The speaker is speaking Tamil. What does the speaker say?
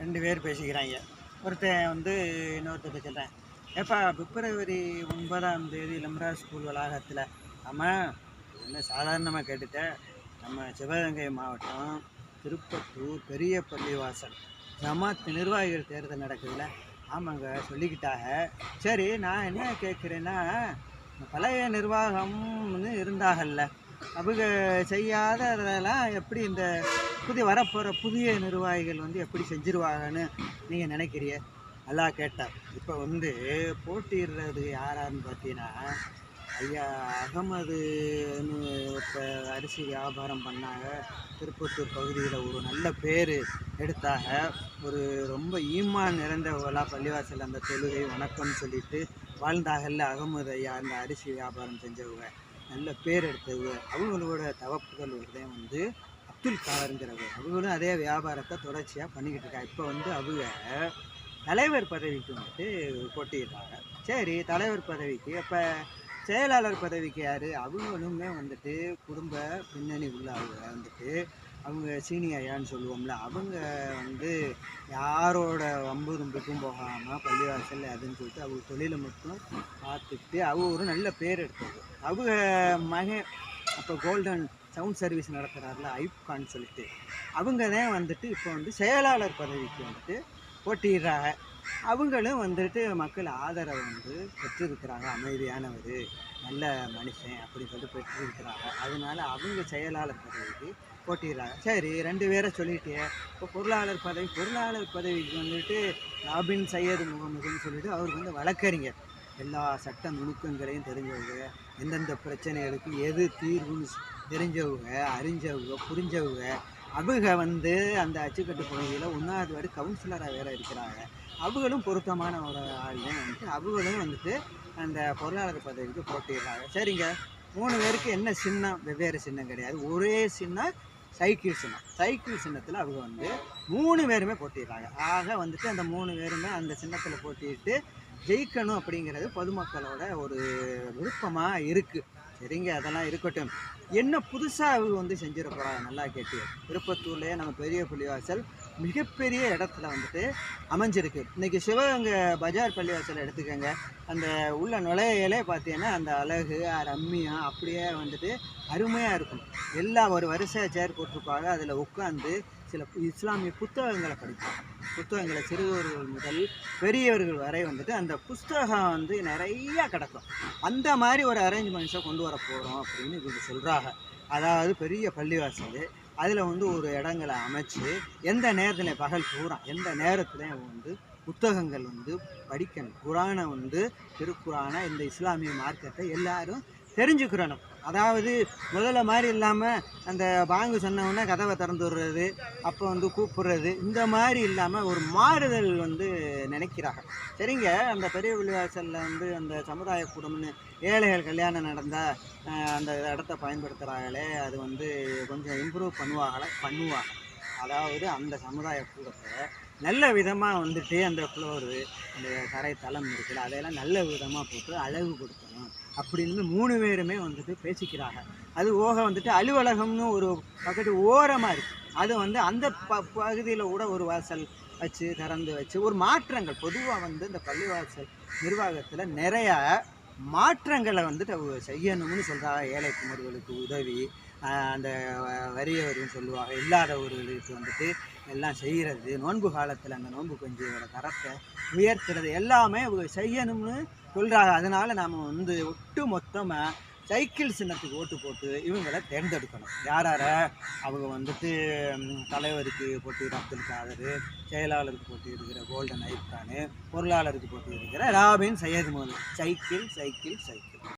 2 பேர் பேசிக்கிறாங்க. ஒருத்தன் வந்து இன்னொருத்தர்ட்ட சொல்கிறேன், ஏப்பா பிப்ரவரி 9ஆம் தேதி லம்ரா ஸ்கூல் வளாகத்தில் ஆமாம் என்ன சாதாரணமாக கேட்டுட்டேன், நம்ம சிவகங்கை மாவட்டம் திருப்பத்தூர் பெரிய பள்ளிவாசல் ஜமாத் நிர்வாகிகள் தேர்தல் நடக்குதுல்ல. ஆமாங்க சொல்லிக்கிட்டாங்க. சரி நான் என்ன கேட்குறேன்னா, பழைய நிர்வாகம்னு இருந்தாகல்ல, அவங்க செய்யாததெல்லாம் எப்படி இந்த வரப்போகிற புதிய நிர்வாகிகள் வந்து எப்படி செஞ்சிருவாங்கன்னு நீங்கள் நினைக்கிறீங்க? நல்லா கேட்டார். இப்போ வந்து போட்டியிடுறது யாரான்னு பார்த்தீங்கன்னா, ஐயா அகமதுன்னு இப்போ அரிசி வியாபாரம் பண்ணாங்க. திருப்பத்தூர் பகுதியில் ஒரு நல்ல பேர் எடுத்தாக. ஒரு ரொம்ப ஈமான் நிறைந்தவர்களாக பள்ளிவாசல் அந்த தொழுகை வணக்கம்னு சொல்லிட்டு வாழ்ந்தாகல்ல அகமது ஐயா. அந்த அரிசி வியாபாரம் செஞ்சவங்க நல்ல பேர் எடுத்தவங்க. அவங்களோட தவப்புகள் ஒருத்தன் வந்து அப்துல் காதருங்கிறவர். அவங்களும் அதே வியாபாரத்தை தொடர்ச்சியாக பண்ணிக்கிட்டு இருக்காங்க. இப்போ வந்து அவங்க தலைவர் பதவிக்கு வந்துட்டு போட்டியிடுறாங்க. சரி தலைவர் பதவிக்கு அப்போ செயலாளர் பதவிக்கு யார்? அவங்களுமே வந்துட்டு குடும்ப பின்னணி உள்ள அவங்க வந்துட்டு அவங்க சீனியர் ஐயான்னு சொல்லுவோம்ல, அவங்க வந்து யாரோட வம்பு தும்புக்கும் போகாமல் பள்ளிவாசல் அதுன்னு சொல்லிட்டு அவங்க தொழிலை மட்டும் பார்த்துட்டு அவங்க ஒரு நல்ல பேர் எடுத்தது. அவங்க மகன் அப்போ கோல்டன் சவுண்ட் சர்வீஸ் நடத்துகிறாருல ஐப்கான்னு சொல்லிட்டு, அவங்க தான் வந்துட்டு இப்போ வந்து செயலாளர் பதவிக்கு வந்துட்டு போட்டிடுறாங்க. அவங்களும் வந்துட்டு மக்கள் ஆதரவை வந்து பெற்றிருக்கிறாங்க. அமைதியானவர், நல்ல மனுஷன் அப்படின்னு சொல்லிட்டு பெற்றிருக்கிறாங்க. அதனால அவங்க செயலாளர் பதவிக்கு போட்டிடுறாங்க. சரி 2 பேரை சொல்லிட்டே, இப்போ பொருளாளர் பதவிக்கு வந்துட்டு ராபின் சையது முகமதுன்னு சொல்லிட்டு அவருக்கு வந்து வழக்கறிஞர். எல்லா சட்ட நுணுக்கங்களையும் தெரிஞ்சவங்க, எந்தெந்த பிரச்சனைகளுக்கு எது தீர்வுன்னு தெரிஞ்சவங்க, அறிஞ்சவங்க, புரிஞ்சவங்க. அவங்க வந்து அந்த அச்சுக்கட்டு பகுதியில் 1வது வார்டு கவுன்சிலராக வேறு இருக்கிறாங்க. அவங்களும் பொருத்தமான ஒரு ஆள்தான் வந்துட்டு அவங்களும் வந்துட்டு அந்த பொருளாளர் பதவிக்கு போட்டிடுறாங்க. சரிங்க 3 பேருக்கு என்ன சின்னம்? வெவ்வேறு சின்னம் கிடையாது, ஒரே சின்னம், சைக்கிள் சின்னம். சைக்கிள் சின்னத்தில் அவங்க வந்து 3 பேருமே போட்டிடுறாங்க. ஆக வந்துட்டு அந்த 3 பேருமே அந்த சின்னத்தில் போட்டிட்டு ஜெயிக்கணும் அப்படிங்கிறது பொதுமக்களோட ஒரு விருப்பமாக இருக்குது. சரிங்க அதெல்லாம் இருக்கட்டும். என்ன புதுசாக அவங்க வந்து செஞ்சிட போகிறாங்க நல்லா கேட்டு. திருப்பத்தூர்லேயே நம்ம பெரிய பள்ளிவாசல் மிகப்பெரிய இடத்துல வந்துட்டு அமைஞ்சிருக்கு. இன்றைக்கி சிவகங்கை பஜார் பள்ளிவாசல் எடுத்துக்கோங்க. அந்த உள்ள நுழையிலே பார்த்தீங்கன்னா அந்த அழகு ரம்மியாக அப்படியே வந்துட்டு அருமையாக இருக்கும். எல்லா ஒரு வரிசையாக சேர் போட்டிருப்பாங்க. அதில் உட்காந்து சில இஸ்லாமிய புத்தகங்களை படிப்பாங்க. புத்தகங்களை சிறுவர்கள் முதல் பெரியவர்கள் வரை வந்துட்டு அந்த புஸ்தகம் வந்து நிறையா கிடக்கும். அந்த மாதிரி ஒரு அரேஞ்ச்மெண்ட்ஸை கொண்டு வர போகிறோம் அப்படின்னு இவங்க சொல்கிறாங்க. அதாவது பெரிய பள்ளிவாசல் அதில் வந்து ஒரு இடங்களை அமைச்சு எந்த நேரத்தில் பகல் பூரா எந்த நேரத்துலையும் வந்து புத்தகங்கள் வந்து படிக்கணும். குரானை வந்து திருக்குரானை இந்த இஸ்லாமிய மார்க்கத்தை எல்லாரும் தெரிஞ்சுக்கிறணும். அதாவது முதல்ல மாதிரி இல்லாமல் அந்த பாங்கு சொன்னவுடனே கதவை திறந்து விடுறது, அப்போ வந்து கூப்பிடுறது, இந்த மாதிரி இல்லாமல் ஒரு மாறுதல் வந்து நினைக்கிறாங்க. சரிங்க அந்த பெரிய பள்ளிவாசலில் வந்து அந்த சமுதாய கூடம்னு ஏழைகள் கல்யாணம் நடந்தால் அந்த இடத்த பயன்படுத்துகிறாங்களே, அது வந்து கொஞ்சம் இம்ப்ரூவ் பண்ணுவாங்க. அதாவது அந்த சமுதாய கூடத்தை நல்ல விதமாக வந்துட்டு அந்த ஃப்ளோரு அந்த தரை தளம் இருக்குல்ல அதையெல்லாம் நல்ல விதமாக போட்டு அழகுபடுத்தணும் அப்படின்னு 3 பேருமே வந்துட்டு பேசிக்கிறாங்க. அது போக வந்துட்டு அலுவலகம்னு ஒரு பக்கத்து ஓரமாக இருக்குது. அது வந்து அந்த பகுதியில் கூட ஒரு வாசல் வச்சு திறந்து வச்சு ஒரு மாற்றங்கள் பொதுவாக வந்து இந்த பள்ளிவாசல் நிர்வாகத்தில் நிறையா மாற்றங்களை வந்துட்டு அவங்க செய்யணும்னு சொல்கிறாங்க. ஏழை குமர்களுக்கு உதவி, அந்த வறியவர்கள் சொல்லுவாங்க இல்லாதவர்களுக்கு வந்துட்டு எல்லாம் செய்கிறது, நோன்பு காலத்தில் அந்த நோன்பு கொஞ்சோட தரத்தை உயர்த்துறது எல்லாமே அவங்க செய்யணும்னு சொல்கிறாங்க. அதனால் நாம் வந்து ஒட்டு மொத்தமாக சைக்கிள் சின்னத்துக்கு ஓட்டு போட்டு இவங்களை தேர்ந்தெடுக்கணும். யாரார அவங்க வந்துட்டு தலைவருக்கு போட்டியிடுற அப்துல் காதர், செயலாளருக்கு போட்டியிடுகிற கோல்டன் ஐப்கான், பொருளாளருக்கு போட்டியிடுகிற Robin Syed Mohammed. Cycle cycle cycle.